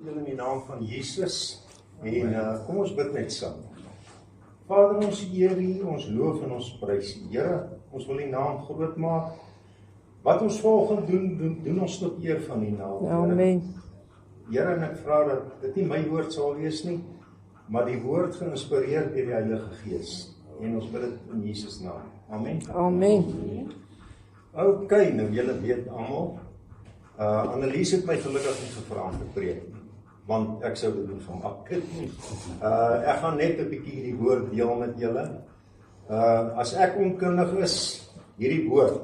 In die naam van Jesus en kom ons bid net saam. Vader, ons eer U, ons loof en ons prys U. Here, ons wil U naam groot maak. Wat ons volgende doen ons tot eer van U naam. Amen. Here, en ek vra dat dit nie my woord sal wees nie, maar die woord geïnspireer deur die Heilige Gees. En ons bid dit in Jesus naam. Amen. Amen. OK, nou julle weet almal, Annelies het my gelukkig nie gevra om te preek nie, want ek sou dit doen van maak. Ek gaan net 'n bietjie die woord deel met julle. As ek onkundig is, hierdie woord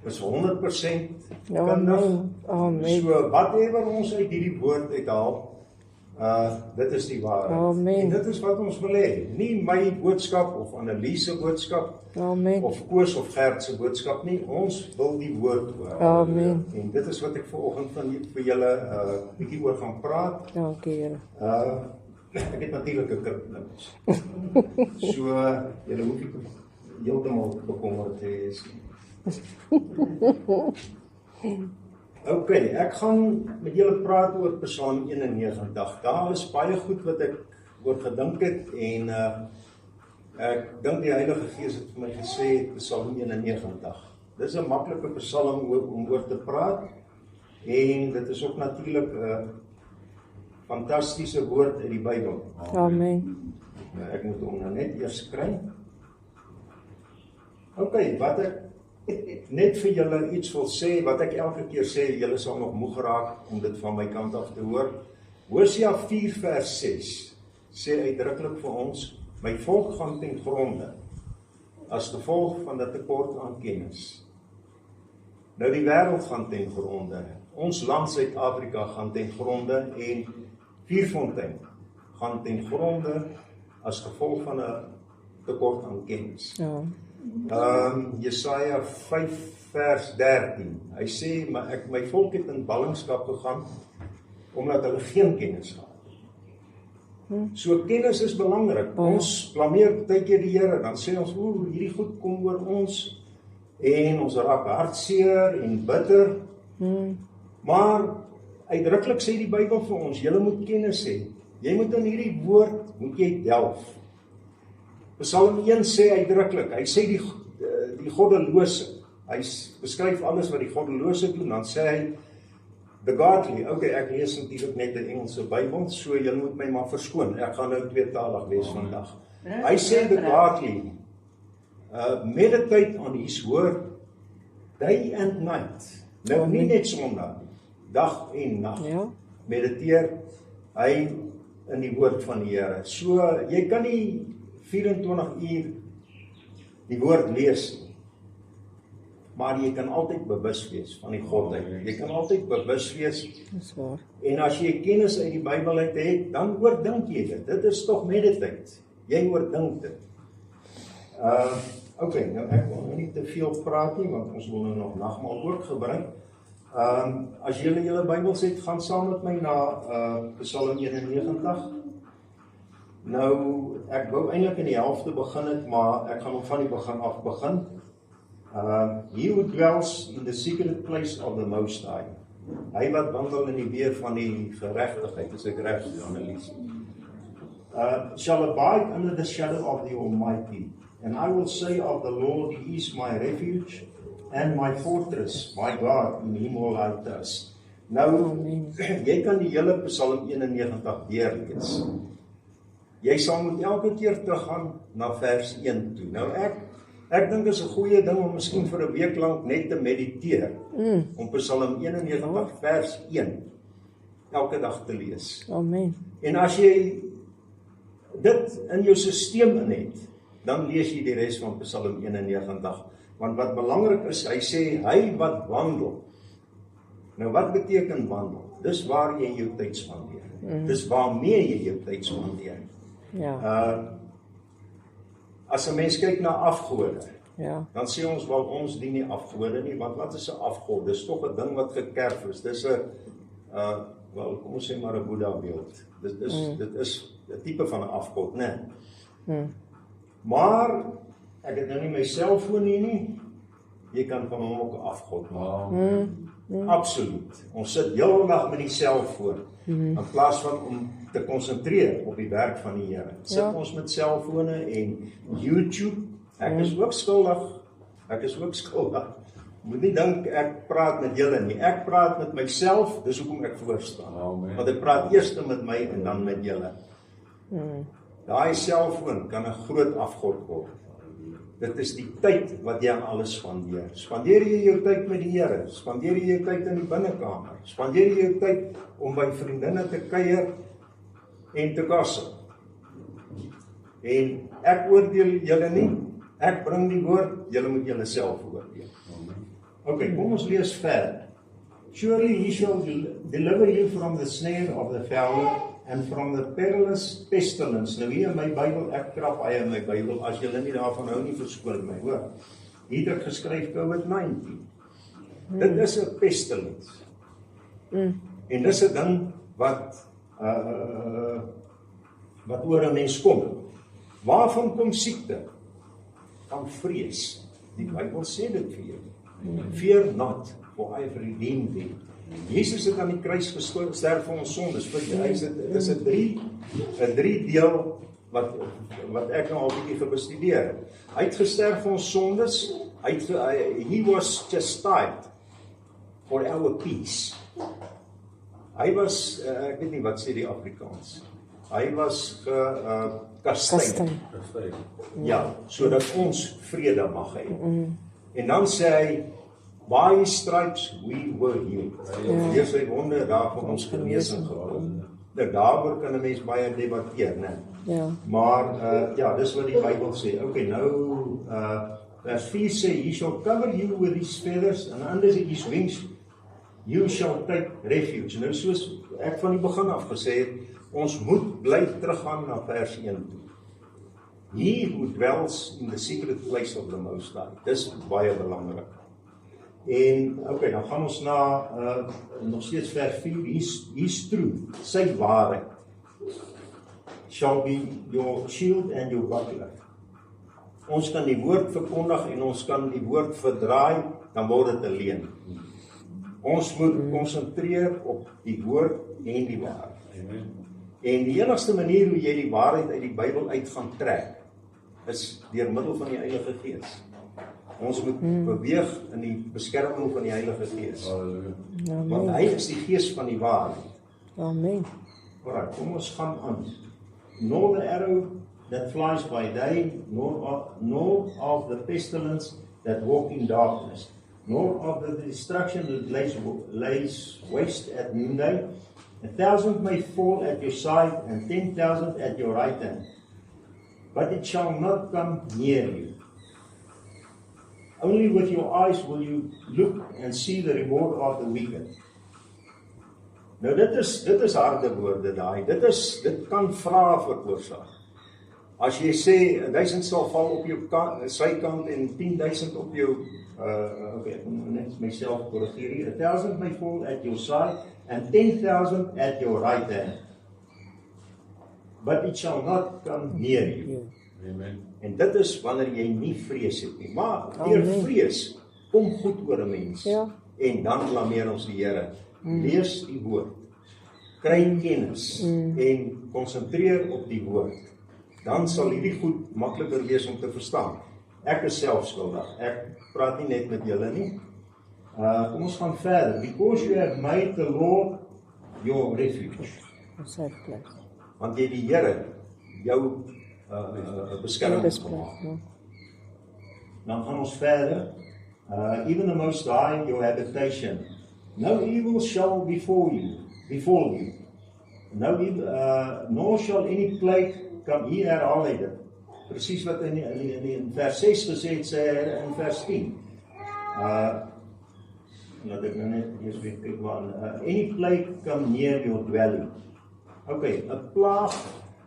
is 100% kundig. Amen. So whatever ons uit hierdie woord uithaal, dit is die waarheid. Amen. En dit is wat ons wil hê. Nie my boodskap of Annelies se boodskap, Amen. of Koos of Gert se boodskap nie. Ons wil die woord hoor. Amen. En dit is wat ek vanoggend vir julle bietjie oor gaan praat. Dankie, Here. Ek het natuurlik 'n kripniks. So julle hoef nie heeltemal bekommerd te wees nie. OK, ek gaan met julle praat oor Psalm 91. Daar is baie goed wat ek oor gedink het en ek dink die Heilige Gees het vir my gesê Psalm 91. Dis 'n maklike psalm om oor te praat en dit is ook natuurlik 'n fantastiese woord uit die Bybel. Amen. Ek moet hom nou net eers kry. OK, wat ek net vir julle iets wil sê, wat ek elke keer sê, julle sal nog moeg raak om dit van my kant af te hoor. Hosea 4 vers 6 sê uitdruklik vir ons, my volk gaan ten gronde as gevolg van 'n tekort aan kennis. Nou die wêreld gaan ten gronde. Ons land Suid-Afrika gaan ten gronde en Vierfontein gaan ten gronde as gevolg van 'n tekort aan kennis. Ja. Jesaja 5 vers 13. Hy sê, my volk het in ballingskap gegaan omdat hulle geen kennis gehad. So kennis is belangrik. Ons blameer baie keer die Here, dan sê ons, hierdie goed kom oor ons en ons raak hartseer en bitter. Maar uitdruklik sê die Bybel vir ons, jy moet kennis hê. Jy moet in hierdie woord moet jy delf. Psalm 1 sê uitdruklik, hy sê die goddelose, hy beskryf alles wat die goddelose doen, dan sê hy, the godly, ek lees natuurlik net die Engelse Bybel, so jy moet my maar verskoon, ek gaan nou tweetalig wees vandag. Hy sê the godly, meditate on his word, day and night, nou nie net sondag, dag en nag, mediteer hy in die woord van die Here. So, jy kan nie 24 uur die woord lees nie, maar jy kan altyd bewus wees van die Godheid. Jy kan altyd bewus wees. Dis waar. En as jy kennis uit die Bybel uit het, dan oordink jy dit. Dit is tog meditate. Jy oordink dit. OK, nou ek wil nie te veel praat nie, want ons wil nou nog nagmaal ook gebruik. As julle julle Bybels het, gaan saam met my na Psalm 91. Nou, ek wou eintlik in die helfte begin het, maar ek gaan nog van die begin af begin. He who dwells in the secret place of the Most High. Hy wat wandel in die weer van die geregtigheid, is ek reg, Annelies. Shall abide under the shadow of the Almighty. And I will say of the Lord, He is my refuge and my fortress, my God, in Him will I trust. Nou, jy kan die hele Psalm 91 deurlees. Jy sal moet elke keer teruggaan na vers 1 toe. Nou ek dink is 'n goeie ding om miskien vir 'n week lank net te mediteer. Om Psalm 91 vers 1 elke dag te lees. Amen. En as jy dit in jou stelsel in het, dan lees jy die res van Psalm 91. Want wat belangrik is, hy sê, hy wat wandel. Nou wat beteken wandel? Dis waar jy jou tyd spandeer. Dis waarmee jy jou tyd spandeer. Ja. As 'n mens kyk na afgode, dan sê ons wel ons dien nie afgode nie, want wat is 'n afgod? Dis tog 'n ding wat gekerf is. Dis 'n kom ons sê maar 'n Boeddha beeld. Dit is 'n tipe van 'n afgod, né? Maar ek het nou nie my selfoon hier nie. Jy kan van hom ook 'n afgod maak. Absoluut. Ons sit heel dag met die selfoon, in plaas van om te konsentreer op die werk van die Here. Sit ons met selfone en YouTube. Ek is ook skuldig. Moet nie dink ek praat met julle nie. Ek praat met myself, dis hoekom ek voorstaan. Want ek praat eers met my en dan met julle. Daai selfoon kan 'n groot afgod word. Dit is die tyd wat jy aan alles spandeer. Spandeer jy jou tyd met die Here? Spandeer jy jou tyd in die binnekamer? Spandeer jy jou tyd om by vriendinne te kuier en te gossip? En ek oordeel julle nie. Ek bring die woord, julle moet julle self oordeel. Okay, kom ons lees verder. Surely he shall deliver you from the snare of the fowler and from the perilous pestilence. Nou hier in my Bybel, ek krap baie in my Bybel, as julle nie daarvan hou nie, verskoon my, hoor. Hier het ek geskryf COVID-19. Dit is 'n pestilence. En dis 'n ding wat oor 'n mens kom. Waarvan kom siekte? Van vrees. Die Bybel sê dit vir jou. Fear not, for I have redeemed thee. Jesus het aan die kruis gesterf vir ons sondes. Dit is 'n drie deel wat ek nou al 'n bietjie gebestudeer. Hy het gesterf vir ons sondes. He was chastised for our peace. Hy was, ek weet nie wat sê die Afrikaans. Hy was gekastyd. Ja, sodat ons vrede mag hê. En dan sê hy, by his stripes we were healed. Deur sy wonde daar van ons genesing gekom. Nou daaroor kan 'n mens baie debatteer, né? Ja. Maar dis wat die Bybel sê. Okay, nou vers 4 sê, he shall cover you with his feathers and under his wings you shall take refuge. Nou soos ek van die begin af gesê het, ons moet bly teruggaan na vers 1 toe. He who dwells in the secret place of the Most High. Dis baie belangrik. En okay, dan gaan ons na nog steeds vers 4. His truth, sy waarheid, shall be your shield and your buckler. Ons kan die woord verkondig en ons kan die woord verdraai, dan word dit 'n leuen. Ons moet konsentreer op die woord en die waarheid. En die enigste manier hoe jy die waarheid uit die Bybel uit gaan trek, is deur middel van die Heilige Gees. Ons moet beweeg in die beskerming van die Heilige Gees. Want hy is die Gees van die waarheid. Amen. Alright, kom ons gaan aan. Nor the arrow that flies by day, nor of the pestilence that walk in darkness, nor of the destruction that lays waste at noonday. 1,000 may fall at your side and 10,000 at your right hand, but it shall not come near you. Only with your eyes will you look and see the reward of the wicked. Nou dit is harde woorde daai. Dit kan vrae veroorsaak. As jy sê 1000 sal val op jou sy kant en 10,000 op jou okay, ek moet net myself korrigeer hier. 1,000 may fall at your side and 10,000 at your right hand, but it shall not come near you. Amen. En dit is wanneer jy nie vrees het nie. Maar deur vrees kom goed oor 'n mens. Ja. En dan blameer ons die Here. Lees die woord. Kry kennis en konsentreer op die woord. Dan sal hierdie goed makliker wees om te verstaan. Ek is self skuldig. Ek praat nie net met julle nie. Kom ons gaan verder. Because you have made the Lord your refuge. Want jy die Here jou beskerming gemaak. Dan gaan ons verder. Even the Most High your habitation. No evil shall befall you. Nor shall any plague come. Hier herhaal hy dit. Presies wat in vers 6 gesê het, sê hy in vers 10. Laat ek nou net eers weer kyk waar. Any plague come near your dwelling. Okay, 'n plaag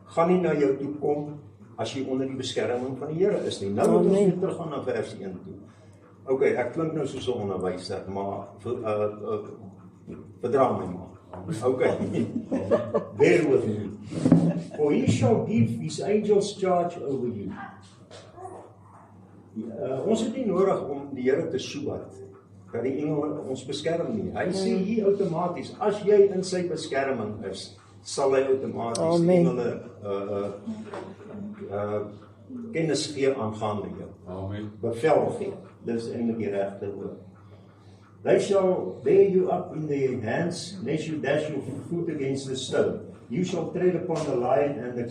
gaan nie na jou toe kom as jy onder die beskerming van die Here is nie. Nou moet ons weer teruggaan na vers 1 toe. Okay, ek klink nou soos 'n onderwyser, maar verdra my maar. Okay. Bear with me. For he shall give his angels charge over you. Ons het nie nodig om die Here te soebat dat die engele ons beskerm nie. Hy sê hier outomaties, as jy in sy beskerming is, sal hy outomaties die engele kennis gee aangaande jou. Amen. Bevel gee. Dis eintlik die regte woord. They shall bear you up in their hands, lest you dash your foot against the stone. You shall tread upon the lion and the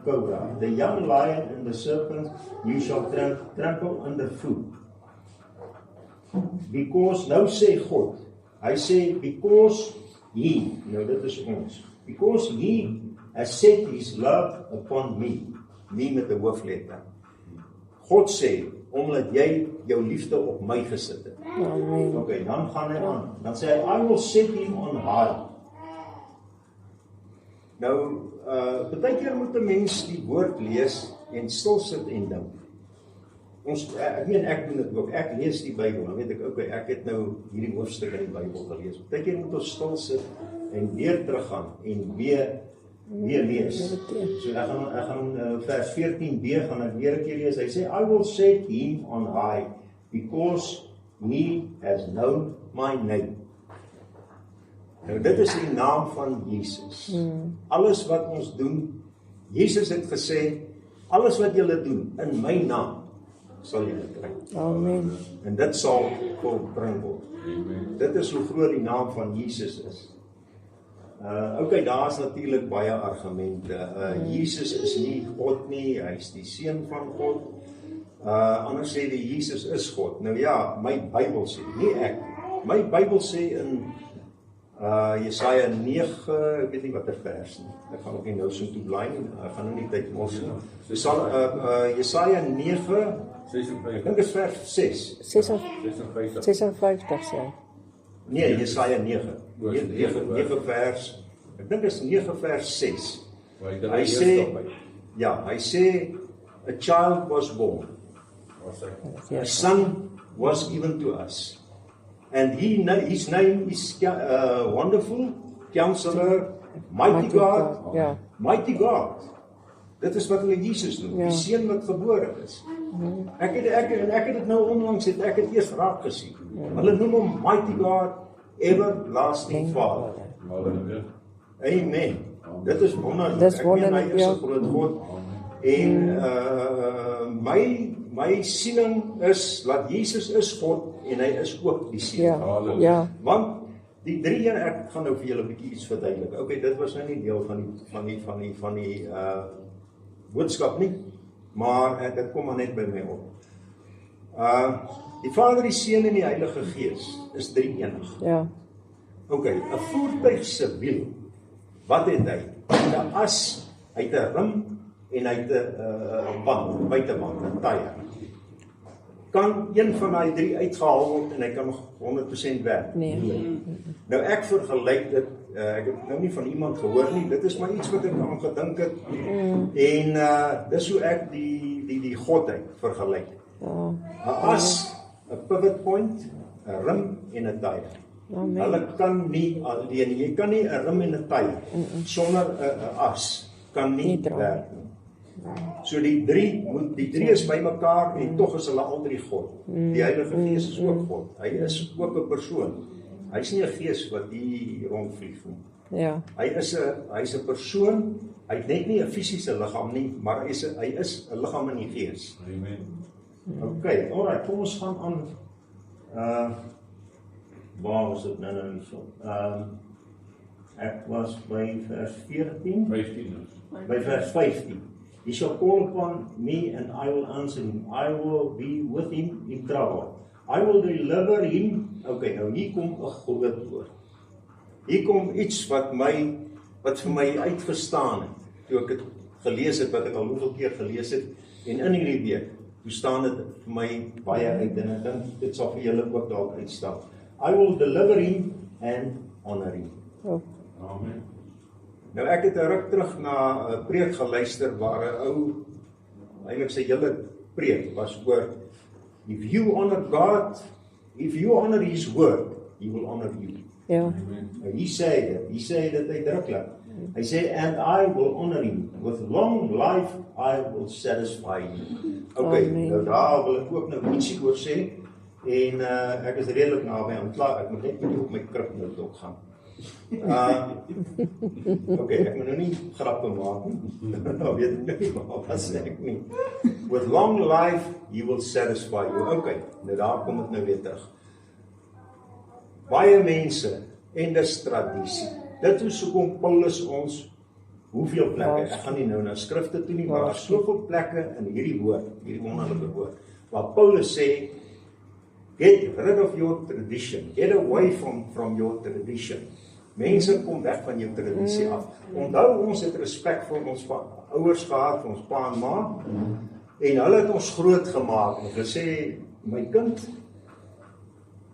cobra, the young lion and the serpent, you shall trample underfoot. Because, nou sê God, hy sê, because he, nou dit is ons, because he has set his love upon me, met 'n hoofletter. God sê, omdat jy jou liefde op my gesit het. Amen. Okay, dan gaan hy aan. Dan sê hy, I will set him on high. Nou, baie keer moet 'n mens die woord lees en stil sit en dink. Ek doen dit ook. Ek lees die Bybel. Dan weet ek, okay, ek het nou hierdie hoofstuk in die Bybel gelees. Baie keer moet ons stil sit en weer teruggaan en weer lees. So ek gaan vers 14b gaan ek weer 'n keer lees. Hy sê, I will set him on high because he has known my name. Nou dit is die naam van Jesus. Alles wat ons doen, Jesus het gesê, alles wat julle doen in my naam, sal julle kry. Amen. En dit sal volbring word. Dit is hoe groot die naam van Jesus is. Okay, daar is natuurlik baie argumente. Jesus is nie God nie, hy is die seun van God. Anders sê die Jesus is God. Nou ja, my Bybel sê, nie ek. My Bybel sê in Jesaja 9, ek weet nie wat 'n vers nie. Ek gaan ook nie nou so toe bly nie. Ek gaan nou nie tyd mors nie. Jesaja 9, ek dink is vers 6. 56 sê. Nee, Jesaja 9 vers, ek dink is 9 vers 6. Hy sê, a child was born, a son was given to us, and his name is Wonderful, Counselor, Mighty God, Mighty God. Dit is wat hulle Jesus noem, die seun wat gebore is. Ek het dit nou onlangs ek het eers raak gesien. Hulle noem hom Mighty God, Everlasting Father. Amen. Dit is wonderlik. Ek meen hy is 'n groot God. En my siening is dat Jesus is God en hy is ook die seun. Ja. Want die drie ek gaan nou vir julle 'n bietjie iets verduidelik. Okay, dit was nou nie deel van die boodskap nie, maar dit kom maar net by my op. Die Vader, die Seun en die Heilige Gees is drie-enig. Ja. Okay, 'n voertuig se wiel, wat het hy? Hy het 'n as, hy het 'n rim en hy het 'n band, buiteband, 'n tyre. Kan een van daai drie uitgehaal word en hy kan nog 100% werk? Nee. Nou ek vergelyk dit, ek het nou nie van iemand gehoor nie, dit is maar iets wat ek aan gedink het, en dis hoe ek die godheid vergelyk. 'n as, 'n pivot point, 'n rim en 'n tyre. Hulle kan nie alleen nie. Jy kan nie 'n rim en 'n tyre sonder 'n as kan nie werk nie. So die drie is by mekaar en tog is hulle al drie God. Die Heilige Gees is ook God. Hy is ook 'n persoon. Hy's nie 'n gees wat hier rondvlieg nie. Ja. Hy's 'n persoon. Hy het net nie 'n fisiese liggaam nie, maar hy is 'n liggaam in die gees. Amen. Okay, alright, kom ons gaan aan. Waar was dit nou so? Ek was by vers 14. 15. By vers 15. He shall call upon me and I will answer him. I will be with him in trouble. I will deliver him. Okay, nou hier kom 'n groot woord. Hier kom iets wat vir my uitgestaan het. Toe ek dit gelees het, wat ek al hoeveel keer gelees het, en in hierdie week, toe staan dit vir my baie uit, en ek dink dit sal vir julle ook dalk uitstaan. I will deliver him and honor him. Amen. Nou ek het 'n ruk terug na 'n preek geluister waar 'n ou eintlik sy hele preek was oor if you honor God, if you honor his word, he will honor you. Ja. Nou hier sê dit uitdruklik. Hy sê and I will honor him with long life I will satisfy him. Okay, nou daar wil ek ook nou ietsie oor sê. En ek is redelik naby aan klaar. Ek moet net bietjie op my krip nou dok gaan. Okay, ek moet nou nie grappe maak nie. Nou weet ek nie, maar wat sê ek nie. With long life, he will satisfy you. Okay, nou daar kom dit nou weer terug. Baie mense, en dis tradisie. Dit is hoekom Paulus ons, hoeveel plekke, ek gaan nie nou na skrifte toe nie, maar daar is soveel plekke in hierdie woord, hierdie wonderlike woord, waar Paulus sê, get rid of your tradition, get away from your tradition. Mense kom weg van jou tradisie af. Onthou, ons het respek vir ons ouers gehad, vir ons pa en ma, en hulle het ons groot gemaak, en gesê, my kind,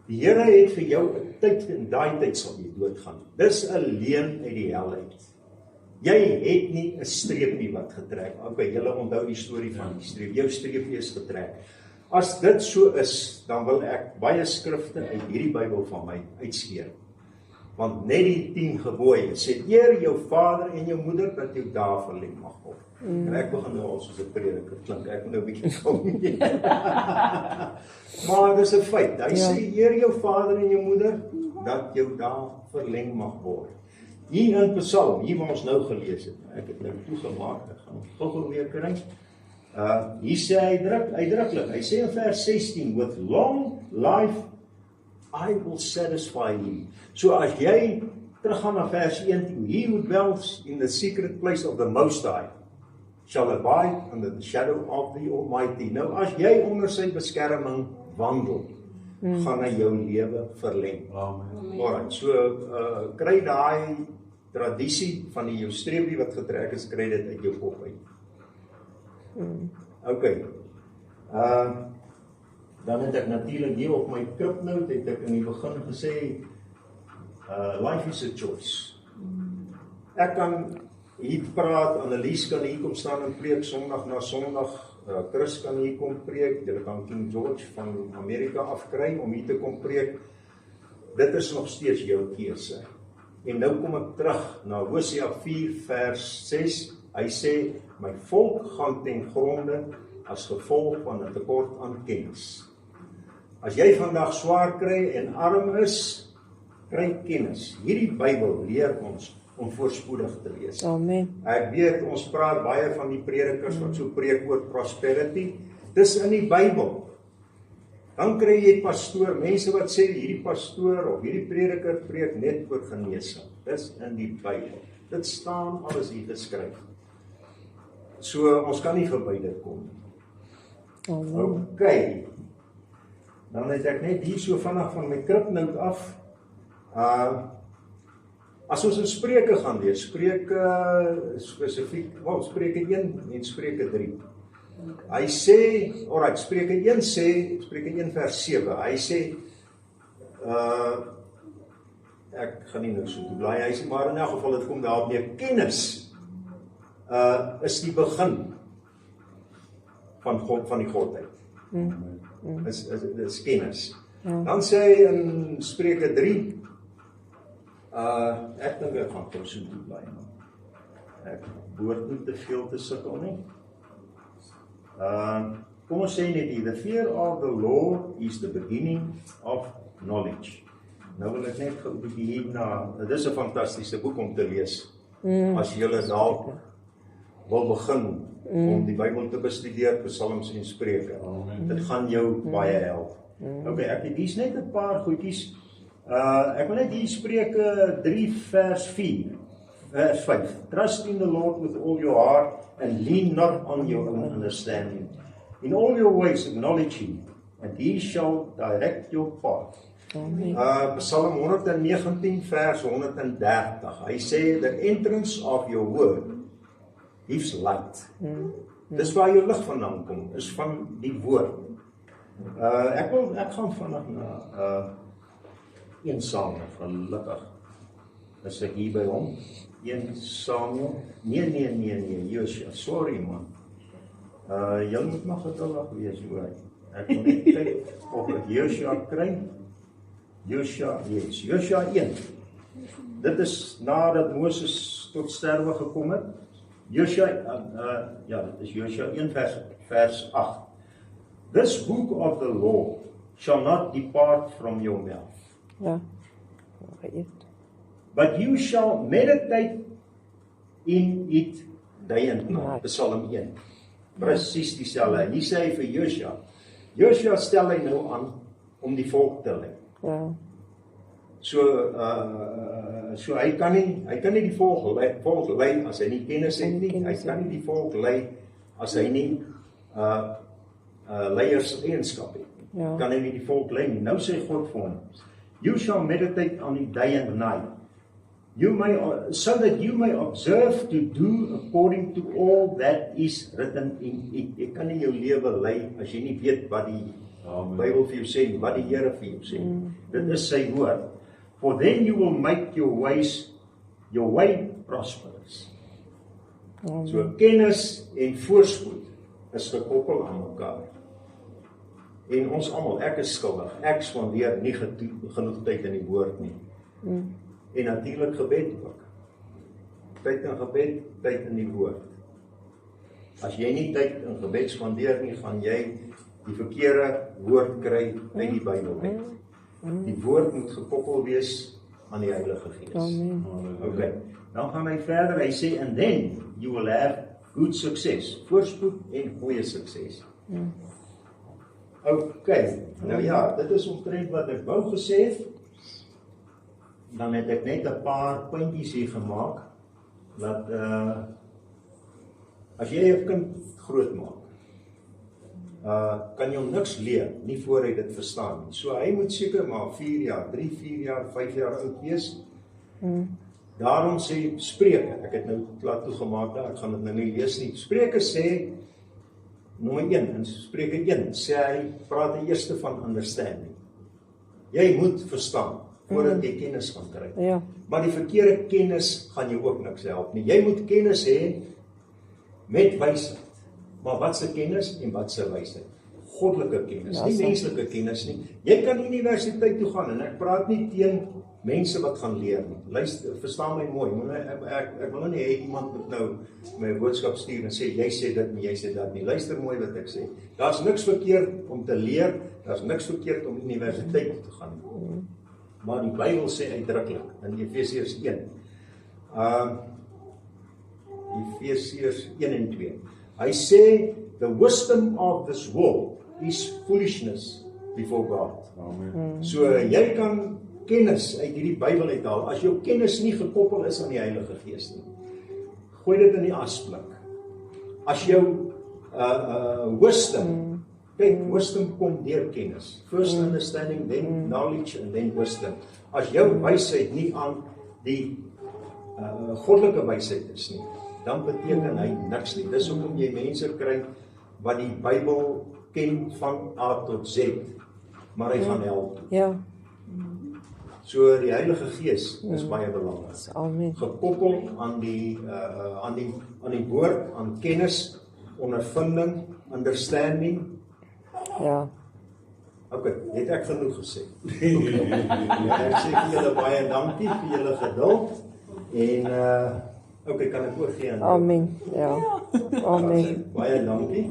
die Here het vir jou 'n tyd, en daai tyd sal jy doodgaan. Dis 'n leuen uit die hel uit. Jy het nie 'n streepie wat getrek. Okay, julle onthou die storie van die streep. Jou streepie is getrek. As dit so is, dan wil ek baie skrifte uit hierdie Bybel van my uitskeer. Want net die 10 gebooie sê, eer jou vader en jou moeder, dat jou dae verleng mag word. En ek begin nou al soos 'n prediker klink, ek moet nou 'n bietjie kom. Maar dis 'n feit. Hy sê, eer jou vader en jou moeder, dat jou dae verleng mag word. Hier in Psalm, hier waar ons nou gelees het, ek het nou toegemaak, ek gaan gou weer kry. Hier sê hy uitdruklik, hy sê in vers 16, with long life I will satisfy you. So as jy teruggaan na vers 1, he who dwells in the secret place of the Most High shall abide under the shadow of the Almighty. Nou as jy onder sy beskerming wandel, gaan hy jou lewe verleng. Amen. Alright, so kry daai tradisie van die jou streepie wat getrek is, kry dit uit jou kop uit. Okay. Dan het ek natuurlik hier op my kripnote, het ek in die begin gesê, life is a choice. Ek kan hier praat, Annelies kan hier kom staan en preek Sondag na Sondag, Chris kan hier kom preek, jy kan King George van Amerika afkry om hier te kom preek. Dit is nog steeds jou keuse. En nou kom ek terug na Hosea 4 vers 6, hy sê, my volk gaan ten gronde as gevolg van 'n tekort aan kennis. As jy vandag swaar kry en arm is, kry kennis. Hierdie Bybel leer ons om voorspoedig te wees. Amen. Ek weet, ons praat baie van die predikers wat so preek oor prosperity. Dis in die Bybel. Dan kry jy pastoor, mense wat sê hierdie pastoor of hierdie prediker preek net oor genesing. Dis in die Bybel. Dit staan alles hier geskryf. So ons kan nie verby dit kom. Okay. Dan het ek net hier so vinnig van my kripnout af. As ons in Spreuke gaan lees, Spreuke spesifiek, Spreuke 1 en Spreuke 3. Hy sê, alright, Spreuke 1 sê, Spreuke 1 vers 7, hy sê, ek gaan nie nou so toe blaai, hy sê, maar in elk geval, het kom daarop neer, kennis is die begin van God, van die Godheid. Is kennis. Dan sê hy in Spreuke 3, ek dink ek gaan kom so toe blaai, ek behoort nie te veel te sukkel nie. Kom ons sê net hier, the fear of the Lord is the beginning of knowledge. Nou wil ek net gou 'n bietjie hierna, dit is 'n fantastiese boek om te lees, as julle dalk wil begin om die Bybel te bestudeer, Psalms en Spreuke. Dit gaan jou baie help. Okay, ek het hier's net 'n paar goedjies. Ek wil net hier Spreuke 3 vers 4, vers 5. Trust in the Lord with all your heart and lean not on your own understanding. In all your ways acknowledge him, and he shall direct your path. Psalm 119 vers 130. Hy sê, the entrance of your word gives light. Dis waar jou lig vandaan kom, is van die woord. Ek gaan vandag na 1 Samuel, gelukkig is ek hier by hom. 1 Samuel, nee, Joshua, sorry man. Jy moet maar geduldig wees hoor. Ek wil net kyk of ek Joshua kry. Joshua 1. Dit is nadat Moses tot sterwe gekom het. Joshua, dit is Joshua 1 vers 8. This book of the law shall not depart from your mouth, Ja. Geëet. but you shall meditate in it day and night. Psalm 1. Presies dieselfde. Hier sê hy vir Josua. Josua stel hy nou aan om die volk te lei. Ja. So hy kan nie die volk lei as hy nie kennis het nie. Hy kan nie die volk lei as hy nie leierseienskap het. Ja. Kan hy nie die volk lei nie. Nou sê God vir hom, you shall meditate on it day and night. So that you may observe to do according to all that is written in it. Jy kan nie jou lewe lei as jy nie weet wat die Bybel vir jou sê nie, wat die Here vir jou sê. Dit is sy woord. For then you will make your way prosperous. So kennis en voorspoed is gekoppel aan mekaar. En ons almal, ek is skuldig. Ek spandeer nie genoeg tyd in die woord nie. En natuurlik gebed ook. Tyd in gebed, tyd in die woord. As jy nie tyd in gebed spandeer nie, gaan jy die verkeerde woord kry uit die Bybel uit. Die woord moet gekoppel wees aan die Heilige Gees. Amen. Okay. Dan gaan hy verder, hy sê, and then you will have good success. Voorspoed en goeie sukses. Okay, nou ja, dit is omtrent wat ek wou gesê het. Dan het ek net 'n paar puntjies hier gemaak, dat as jy 'n kind grootmaak, kan jy hom niks leer, nie voor hy dit verstaan nie. So hy moet seker maar 4 jaar, 3, 4 jaar, 5 jaar oud wees. Daarom sê Spreuke, ek het nou laat toegemaak daar, ek gaan dit nou nie lees nie. Spreuke sê, nommer 1, in Spreuke 1, sê hy, praat hy eerste van understanding. Jy moet verstaan, voordat jy kennis kan kry. Ja. Maar die verkeerde kennis gaan jou ook niks help nie. Jy moet kennis hê met wysheid. Maar wat se kennis en wat se wysheid? Goddelike kennis, Ja, nie so. menslike kennis nie. Jy kan universiteit toe gaan en ek praat nie teen mense wat gaan leer nie. Luister, verstaan my mooi. Ek wil nie hê iemand moet nou my boodskap stuur en sê jy sê dit en jy sê dat nie. Luister mooi wat ek sê. Daar's niks verkeerd om te leer, daar's niks verkeerd om universiteit toe te gaan. Maar die Bybel sê uitdruklik in Efesiërs 1. Efesiërs 1 en 2. Hy sê the wisdom of this world is foolishness before God. Amen. So jy kan kennis uit hierdie Bybel uithaal as jou kennis nie gekoppel is aan die Heilige Gees nie. Gooi dit in die asblik. As jou wisdom, kyk, wisdom kom deur kennis. First understanding, then knowledge and then wisdom. As jou wysheid nie aan die goddelike wysheid is nie, dan beteken hy niks nie. Dis hoekom jy mense kry wat die Bybel ken van A tot Z, maar hy gaan hel toe. Ja. So die Heilige Gees is baie belangrik. Amen. Gekoppel aan die woord, aan kennis, ondervinding, understanding. Ja. Okay, het ek genoeg gesê. Ek sê vir julle baie dankie vir julle geduld en okay, kan ek oorgee aan jou? Amen. Ja. Amen. Baie dankie.